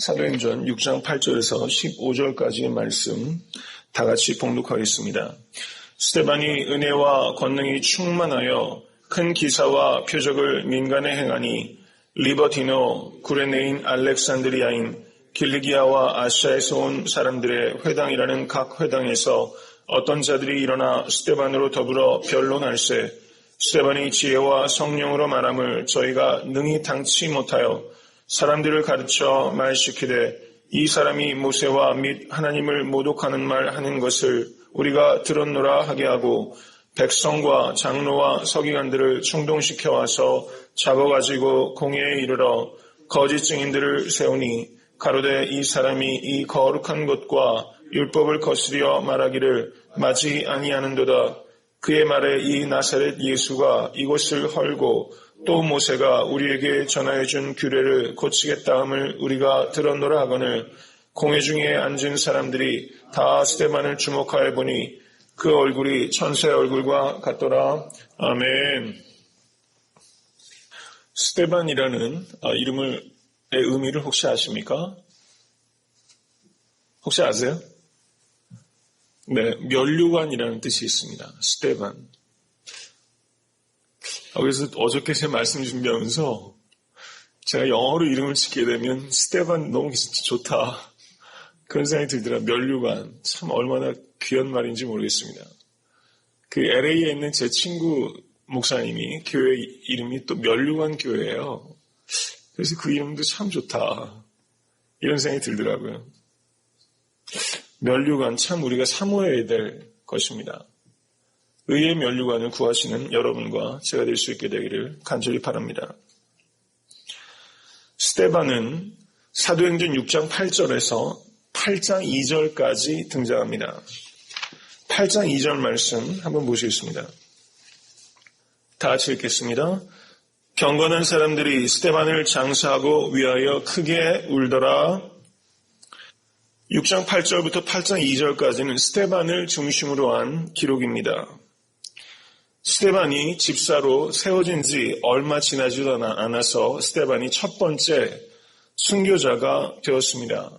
사도행전 6장 8절에서 15절까지의 말씀 다 같이 봉독하겠습니다. 스데반이 은혜와 권능이 충만하여 큰 기사와 표적을 민간에 행하니 리버티노, 구레네인, 알렉산드리아인, 길리기아와 아시아에서 온 사람들의 회당이라는 각 회당에서 어떤 자들이 일어나 스데반으로 더불어 변론할세 스데반이 지혜와 성령으로 말함을 저희가 능히 당치 못하여 사람들을 가르쳐 말시키되 이 사람이 모세와 및 하나님을 모독하는 말 하는 것을 우리가 들었노라 하게 하고 백성과 장로와 서기관들을 충동시켜 와서 잡아가지고 공회에 이르러 거짓 증인들을 세우니 가로되 이 사람이 이 거룩한 것과 율법을 거스려 말하기를 마지 아니하는도다. 그의 말에 이 나사렛 예수가 이곳을 헐고 또 모세가 우리에게 전하여 준 규례를 고치겠다 함을 우리가 들었노라 하거늘 공회 중에 앉은 사람들이 다 스데반을 주목하여 보니 그 얼굴이 천사의 얼굴과 같더라. 아멘. 스데반이라는 이름의 의미를 혹시 아십니까? 혹시 아세요? 네, 면류관이라는 뜻이 있습니다. 스데반. 그래서 어저께 제 말씀 준비하면서 제가 영어로 이름을 짓게 되면 스데반 너무 좋다. 그런 생각이 들더라. 면류관. 참 얼마나 귀한 말인지 모르겠습니다. 그 LA에 있는 제 친구 목사님이 교회 이름이 또 면류관 교회예요. 그래서 그 이름도 참 좋다. 이런 생각이 들더라고요. 면류관 참 우리가 사모해야 될 것입니다. 의의 면류관을 구하시는 여러분과 제가 될 수 있게 되기를 간절히 바랍니다. 스데반은 사도행전 6장 8절에서 8장 2절까지 등장합니다. 8장 2절 말씀 한번 보시겠습니다. 다 같이 읽겠습니다. 경건한 사람들이 스데반을 장사하고 위하여 크게 울더라. 6장 8절부터 8장 2절까지는 스데반을 중심으로 한 기록입니다. 스데반이 집사로 세워진 지 얼마 지나지도 않아서 스데반이 첫 번째 순교자가 되었습니다.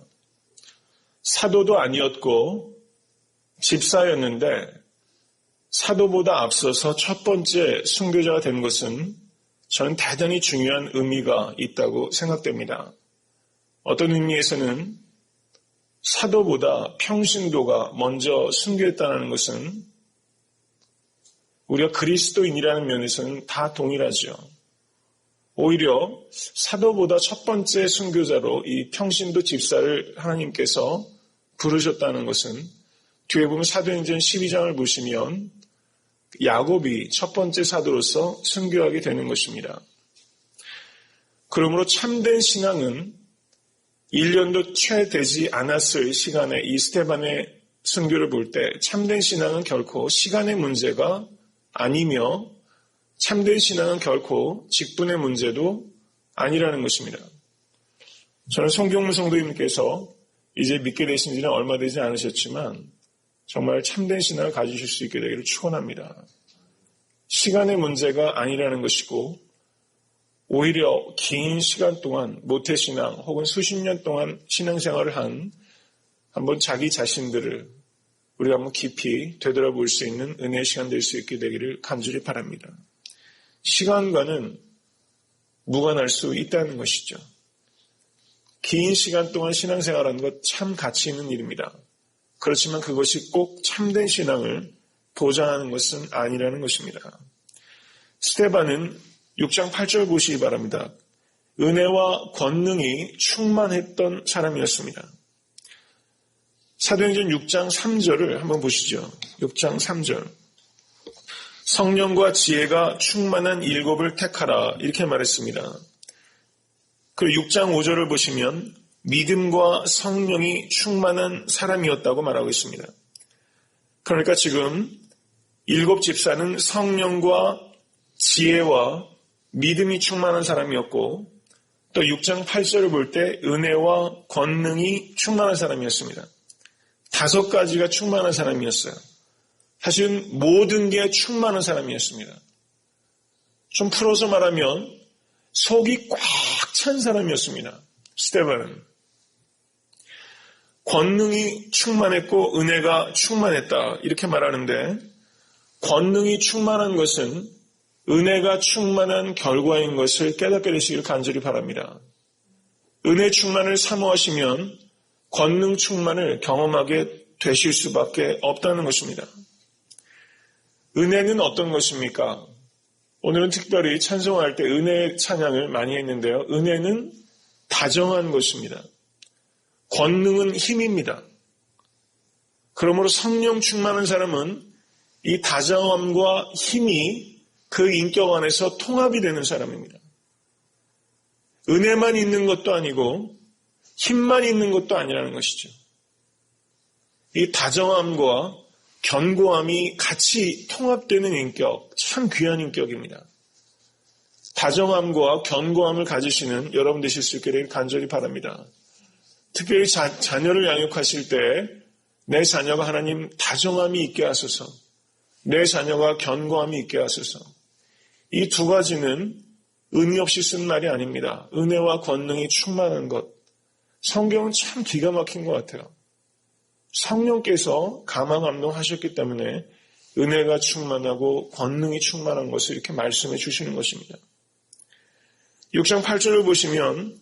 사도도 아니었고 집사였는데 사도보다 앞서서 첫 번째 순교자가 된 것은 저는 대단히 중요한 의미가 있다고 생각됩니다. 어떤 의미에서는 사도보다 평신도가 먼저 순교했다는 것은 우리가 그리스도인이라는 면에서는 다 동일하죠. 오히려 사도보다 첫 번째 순교자로 이 평신도 집사를 하나님께서 부르셨다는 것은 뒤에 보면 사도행전 12장을 보시면 야곱이 첫 번째 사도로서 순교하게 되는 것입니다. 그러므로 참된 신앙은 1년도 채 되지 않았을 시간에 이 스데반의 순교를 볼 때 참된 신앙은 결코 시간의 문제가 아니며 참된 신앙은 결코 직분의 문제도 아니라는 것입니다. 저는 송경문 성도님께서 이제 믿게 되신 지는 얼마 되지 않으셨지만 정말 참된 신앙을 가지실 수 있게 되기를 축원합니다. 시간의 문제가 아니라는 것이고 오히려 긴 시간 동안 모태신앙 혹은 수십 년 동안 신앙생활을 한번 자기 자신들을 우리가 한번 깊이 되돌아볼 수 있는 은혜의 시간 될 수 있게 되기를 간절히 바랍니다. 시간과는 무관할 수 있다는 것이죠. 긴 시간 동안 신앙생활하는 것 참 가치 있는 일입니다. 그렇지만 그것이 꼭 참된 신앙을 보장하는 것은 아니라는 것입니다. 스데반은 6장 8절 보시기 바랍니다. 은혜와 권능이 충만했던 사람이었습니다. 사도행전 6장 3절을 한번 보시죠. 6장 3절. 성령과 지혜가 충만한 7을 택하라 이렇게 말했습니다. 그리고 6장 5절을 보시면 믿음과 성령이 충만한 사람이었다고 말하고 있습니다. 그러니까 지금 7 집사는 성령과 지혜와 믿음이 충만한 사람이었고 또 6장 8절을 볼 때 은혜와 권능이 충만한 사람이었습니다. 5가지가 충만한 사람이었어요. 사실은 모든 게 충만한 사람이었습니다. 좀 풀어서 말하면 속이 꽉 찬 사람이었습니다. 스데반은. 권능이 충만했고 은혜가 충만했다 이렇게 말하는데, 권능이 충만한 것은 은혜가 충만한 결과인 것을 깨닫게 되시길 간절히 바랍니다. 은혜 충만을 사모하시면 권능 충만을 경험하게 되실 수밖에 없다는 것입니다. 은혜는 어떤 것입니까? 오늘은 특별히 찬송할 때 은혜 찬양을 많이 했는데요. 은혜는 다정한 것입니다. 권능은 힘입니다. 그러므로 성령 충만한 사람은 이 다정함과 힘이 그 인격 안에서 통합이 되는 사람입니다. 은혜만 있는 것도 아니고 힘만 있는 것도 아니라는 것이죠. 이 다정함과 견고함이 같이 통합되는 인격, 참 귀한 인격입니다. 다정함과 견고함을 가지시는 여러분 되실 수 있기를 간절히 바랍니다. 특별히 자녀를 양육하실 때 내 자녀가 하나님 다정함이 있게 하소서, 내 자녀가 견고함이 있게 하소서. 이 두 가지는 의미 없이 쓴 말이 아닙니다. 은혜와 권능이 충만한 것. 성경은 참 기가 막힌 것 같아요. 성령께서 감화감동하셨기 때문에 은혜가 충만하고 권능이 충만한 것을 이렇게 말씀해 주시는 것입니다. 6장 8절을 보시면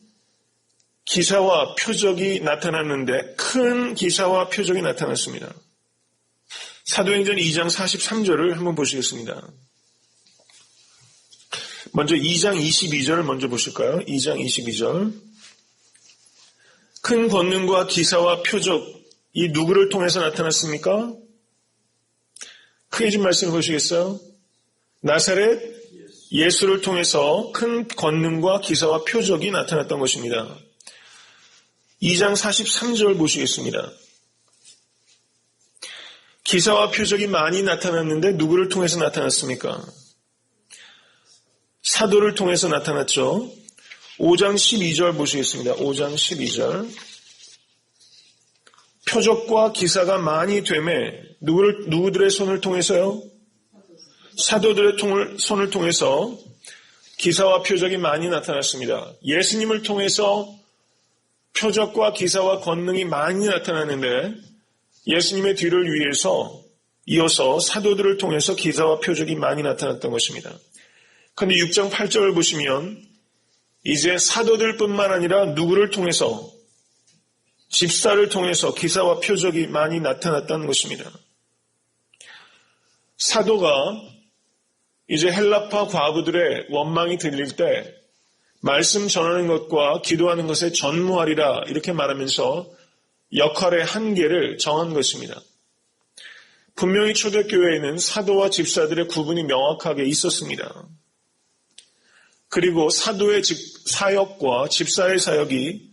기사와 표적이 나타났는데 큰 기사와 표적이 나타났습니다. 사도행전 2장 43절을 한번 보시겠습니다. 먼저 2장 22절을 먼저 보실까요? 2장 22절. 큰 권능과 기사와 표적, 이 누구를 통해서 나타났습니까? 크게 좀 말씀해 보시겠어요? 나사렛 예수를 통해서 큰 권능과 기사와 표적이 나타났던 것입니다. 2장 43절 보시겠습니다. 기사와 표적이 많이 나타났는데 누구를 통해서 나타났습니까? 사도를 통해서 나타났죠. 5장 12절 보시겠습니다. 5장 12절. 표적과 기사가 많이 되매 누구들의 손을 통해서요? 사도들의 손을 통해서 기사와 표적이 많이 나타났습니다. 예수님을 통해서 표적과 기사와 권능이 많이 나타났는데 예수님의 뒤를 이어서 사도들을 통해서 기사와 표적이 많이 나타났던 것입니다. 그런데 6장 8절을 보시면 이제 사도들뿐만 아니라 누구를 통해서, 집사를 통해서 기사와 표적이 많이 나타났다는 것입니다. 사도가 이제 헬라파 과부들의 원망이 들릴 때 말씀 전하는 것과 기도하는 것에 전무하리라 이렇게 말하면서 역할의 한계를 정한 것입니다. 분명히 초대교회에는 사도와 집사들의 구분이 명확하게 있었습니다. 그리고 사도의 사역과 집사의 사역이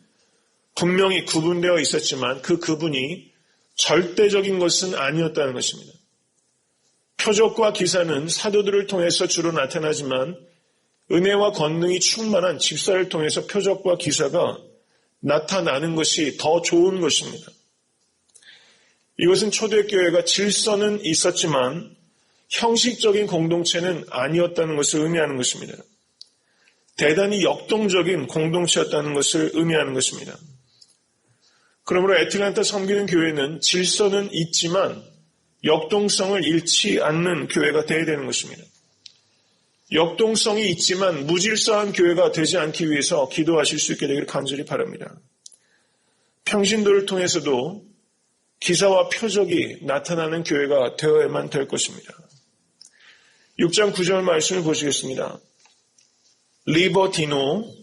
분명히 구분되어 있었지만 그 구분이 절대적인 것은 아니었다는 것입니다. 표적과 기사는 사도들을 통해서 주로 나타나지만 은혜와 권능이 충만한 집사를 통해서 표적과 기사가 나타나는 것이 더 좋은 것입니다. 이것은 초대교회가 질서는 있었지만 형식적인 공동체는 아니었다는 것을 의미하는 것입니다. 대단히 역동적인 공동체였다는 것을 의미하는 것입니다. 그러므로 애틀랜타 섬기는 교회는 질서는 있지만 역동성을 잃지 않는 교회가 되어야 되는 것입니다. 역동성이 있지만 무질서한 교회가 되지 않기 위해서 기도하실 수 있게 되기를 간절히 바랍니다. 평신도를 통해서도 기사와 표적이 나타나는 교회가 되어야만 될 것입니다. 6장 9절 말씀을 보시겠습니다. 리버디노,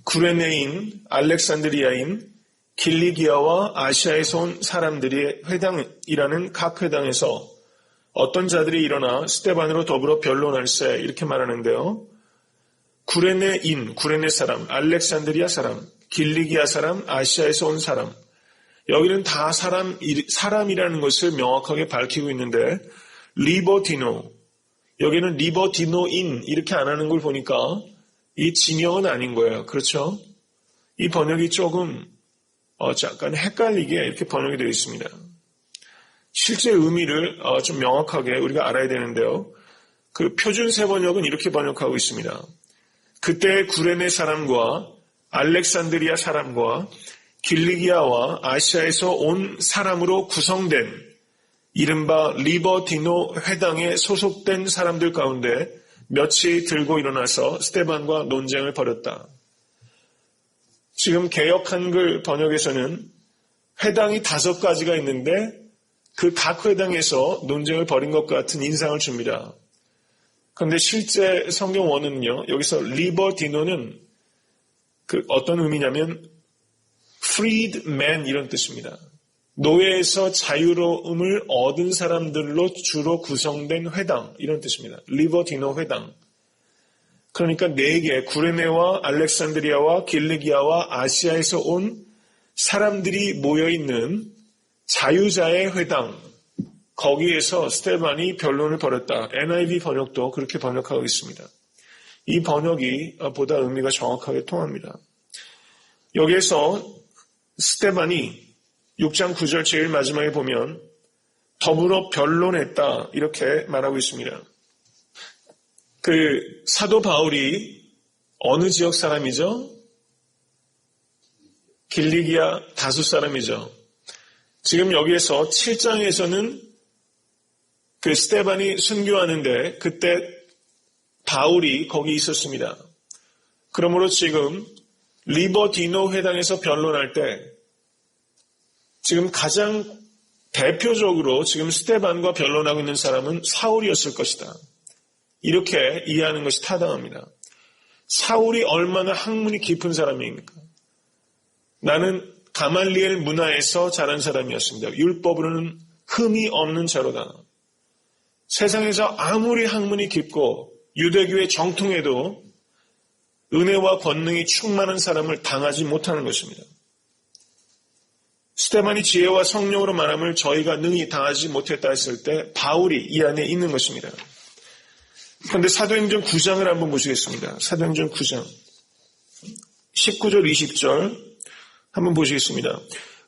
구레네인, 알렉산드리아인, 길리기아와 아시아에서 온 사람들이 회당이라는 각 회당에서 어떤 자들이 일어나 스데반으로 더불어 변론할세 이렇게 말하는데요. 구레네인, 구레네 사람, 알렉산드리아 사람, 길리기아 사람, 아시아에서 온 사람. 여기는 다 사람이라는 것을 명확하게 밝히고 있는데 리버디노, 여기는 리버디노인 이렇게 안 하는 걸 보니까 이 진영은 아닌 거예요. 그렇죠? 이 번역이 조금 약간 헷갈리게 이렇게 번역이 되어 있습니다. 실제 의미를 좀 명확하게 우리가 알아야 되는데요. 그 표준 세번역은 이렇게 번역하고 있습니다. 그때 구레네 사람과 알렉산드리아 사람과 길리기아와 아시아에서 온 사람으로 구성된 이른바 리버디노 회당에 소속된 사람들 가운데 몇이 들고 일어나서 스데반과 논쟁을 벌였다. 지금 개역 한글 번역에서는 회당이 5가지가 있는데 그 각 회당에서 논쟁을 벌인 것 같은 인상을 줍니다. 그런데 실제 성경 원어는요, 여기서 리버디노는 어떤 의미냐면 freed man 이런 뜻입니다. 노예에서 자유로움을 얻은 사람들로 주로 구성된 회당 이런 뜻입니다. 리버디노 회당. 그러니까 4개 구레네와 알렉산드리아와 길리기아와 아시아에서 온 사람들이 모여있는 자유자의 회당, 거기에서 스데반이 변론을 벌였다. NIV 번역도 그렇게 번역하고 있습니다. 이 번역이 보다 의미가 정확하게 통합니다. 여기에서 스데반이 6장 9절 제일 마지막에 보면 더불어 변론했다 이렇게 말하고 있습니다. 사도 바울이 어느 지역 사람이죠? 길리기아 다수 사람이죠. 지금 여기에서 7장에서는 스데반이 순교하는데 그때 바울이 거기 있었습니다. 그러므로 지금 리버디노 회당에서 변론할 때 지금 가장 대표적으로 지금 스데반과 변론하고 있는 사람은 사울이었을 것이다. 이렇게 이해하는 것이 타당합니다. 사울이 얼마나 학문이 깊은 사람입니까? 나는 가말리엘 문화에서 자란 사람이었습니다. 율법으로는 흠이 없는 자로다. 세상에서 아무리 학문이 깊고 유대교의 정통에도 은혜와 권능이 충만한 사람을 당하지 못하는 것입니다. 스데반이 지혜와 성령으로 말함을 저희가 능히 당하지 못했다 했을 때 바울이 이 안에 있는 것입니다. 그런데 사도행전 9장을 한번 보시겠습니다. 사도행전 9장 19절 20절 한번 보시겠습니다.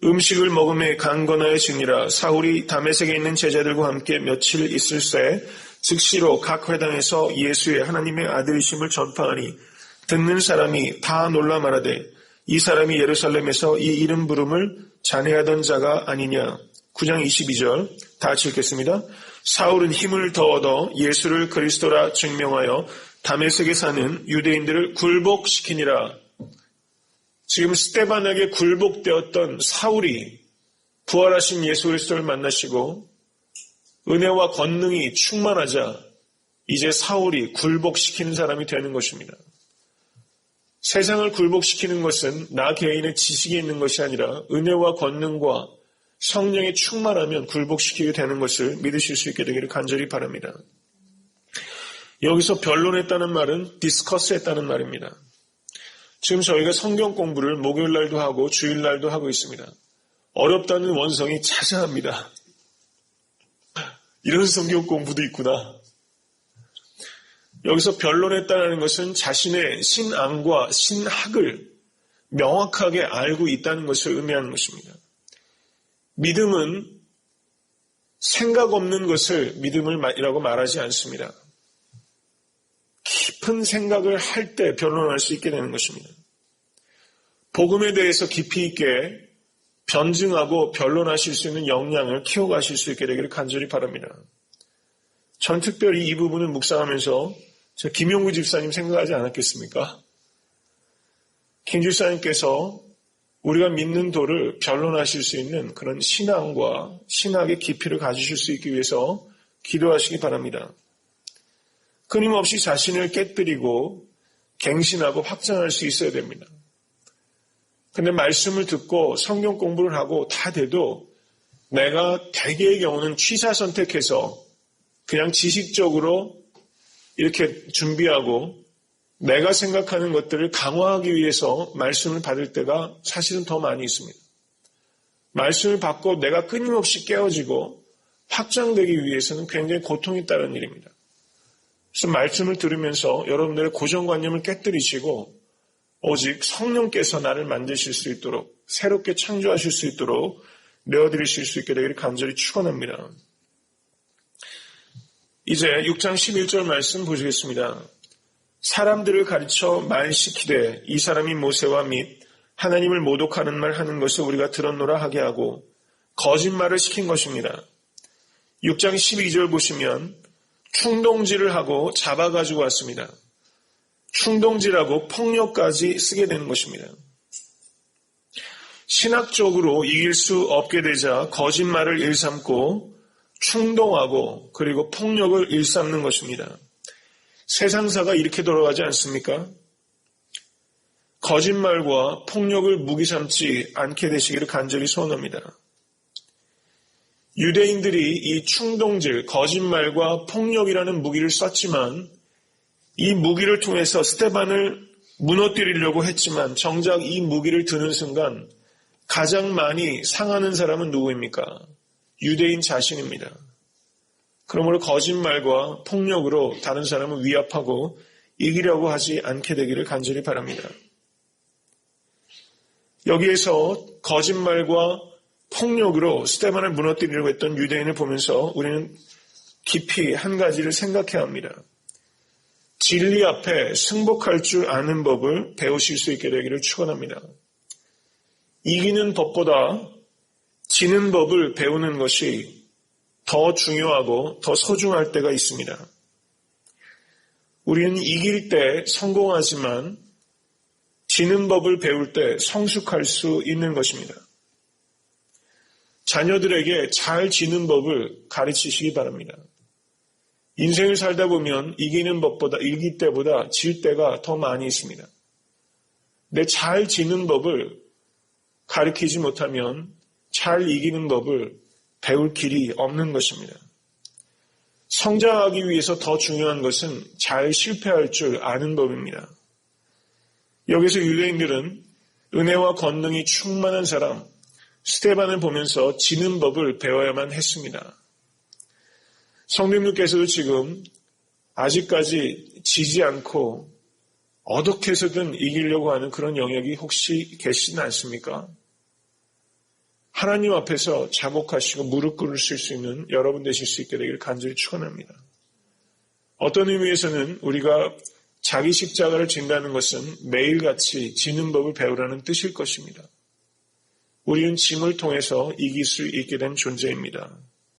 음식을 먹음에 강건하여지니라. 사울이 다메섹에 있는 제자들과 함께 며칠 있을새 즉시로 각 회당에서 예수의 하나님의 아들이심을 전파하니 듣는 사람이 다 놀라 말하되 이 사람이 예루살렘에서 이 이름 부름을 잔해하던 자가 아니냐. 9장 22절 다 같이 읽겠습니다. 사울은 힘을 더 얻어 예수를 그리스도라 증명하여 다메섹에 사는 유대인들을 굴복시키니라. 지금 스데반에게 굴복되었던 사울이 부활하신 예수 그리스도를 만나시고 은혜와 권능이 충만하자 이제 사울이 굴복시키는 사람이 되는 것입니다. 세상을 굴복시키는 것은 나 개인의 지식이 있는 것이 아니라 은혜와 권능과 성령이 충만하면 굴복시키게 되는 것을 믿으실 수 있게 되기를 간절히 바랍니다. 여기서 변론했다는 말은 디스커스했다는 말입니다. 지금 저희가 성경 공부를 목요일날도 하고 주일날도 하고 있습니다. 어렵다는 원성이 자자합니다. 이런 성경 공부도 있구나. 여기서 변론했다는 것은 자신의 신앙과 신학을 명확하게 알고 있다는 것을 의미하는 것입니다. 믿음은 생각 없는 것을 믿음이라고 말하지 않습니다. 깊은 생각을 할 때 변론할 수 있게 되는 것입니다. 복음에 대해서 깊이 있게 변증하고 변론하실 수 있는 역량을 키워가실 수 있게 되기를 간절히 바랍니다. 전 특별히 이 부분을 묵상하면서 김용구 집사님 생각하지 않았겠습니까? 김 집사님께서 우리가 믿는 도를 변론하실 수 있는 그런 신앙과 신학의 깊이를 가지실 수 있기 위해서 기도하시기 바랍니다. 끊임없이 자신을 깨뜨리고 갱신하고 확장할 수 있어야 됩니다. 근데 말씀을 듣고 성경 공부를 하고 다 돼도 내가 대개의 경우는 취사 선택해서 그냥 지식적으로 이렇게 준비하고 내가 생각하는 것들을 강화하기 위해서 말씀을 받을 때가 사실은 더 많이 있습니다. 말씀을 받고 내가 끊임없이 깨어지고 확장되기 위해서는 굉장히 고통이 따른 일입니다. 그래서 말씀을 들으면서 여러분들의 고정관념을 깨뜨리시고 오직 성령께서 나를 만드실 수 있도록 새롭게 창조하실 수 있도록 내어드리실 수 있게 되기를 간절히 축원합니다. 이제 6장 11절 말씀 보시겠습니다. 사람들을 가르쳐 말시키되 이 사람이 모세와 및 하나님을 모독하는 말 하는 것을 우리가 들었노라 하게 하고 거짓말을 시킨 것입니다. 6장 12절 보시면 충동질을 하고 잡아가지고 왔습니다. 충동질하고 폭력까지 쓰게 되는 것입니다. 신학적으로 이길 수 없게 되자 거짓말을 일삼고 충동하고 그리고 폭력을 일삼는 것입니다. 세상사가 이렇게 돌아가지 않습니까? 거짓말과 폭력을 무기 삼지 않게 되시기를 간절히 소원합니다. 유대인들이 이 충동질, 거짓말과 폭력이라는 무기를 썼지만 이 무기를 통해서 스데반을 무너뜨리려고 했지만 정작 이 무기를 드는 순간 가장 많이 상하는 사람은 누구입니까? 유대인 자신입니다. 그러므로 거짓말과 폭력으로 다른 사람을 위압하고 이기려고 하지 않게 되기를 간절히 바랍니다. 여기에서 거짓말과 폭력으로 스데반을 무너뜨리려고 했던 유대인을 보면서 우리는 깊이 한 가지를 생각해야 합니다. 진리 앞에 승복할 줄 아는 법을 배우실 수 있게 되기를 축원합니다. 이기는 법보다 지는 법을 배우는 것이 더 중요하고 더 소중할 때가 있습니다. 우리는 이길 때 성공하지만 지는 법을 배울 때 성숙할 수 있는 것입니다. 자녀들에게 잘 지는 법을 가르치시기 바랍니다. 인생을 살다 보면 이기는 법보다 이길 때보다 질 때가 더 많이 있습니다. 근데 잘 지는 법을 가르치지 못하면 잘 이기는 법을 배울 길이 없는 것입니다. 성장하기 위해서 더 중요한 것은 잘 실패할 줄 아는 법입니다. 여기서 유대인들은 은혜와 권능이 충만한 사람 스데반을 보면서 지는 법을 배워야만 했습니다. 성도님들께서도 지금 아직까지 지지 않고 어떻게 해서든 이기려고 하는 그런 영역이 혹시 계시진 않습니까? 하나님 앞에서 자복하시고 무릎 꿇으실 수 있는 여러분 되실 수 있게 되기를 간절히 축원합니다. 어떤 의미에서는 우리가 자기 십자가를 진다는 것은 매일같이 지는 법을 배우라는 뜻일 것입니다. 우리는 짐을 통해서 이길 수 있게 된 존재입니다.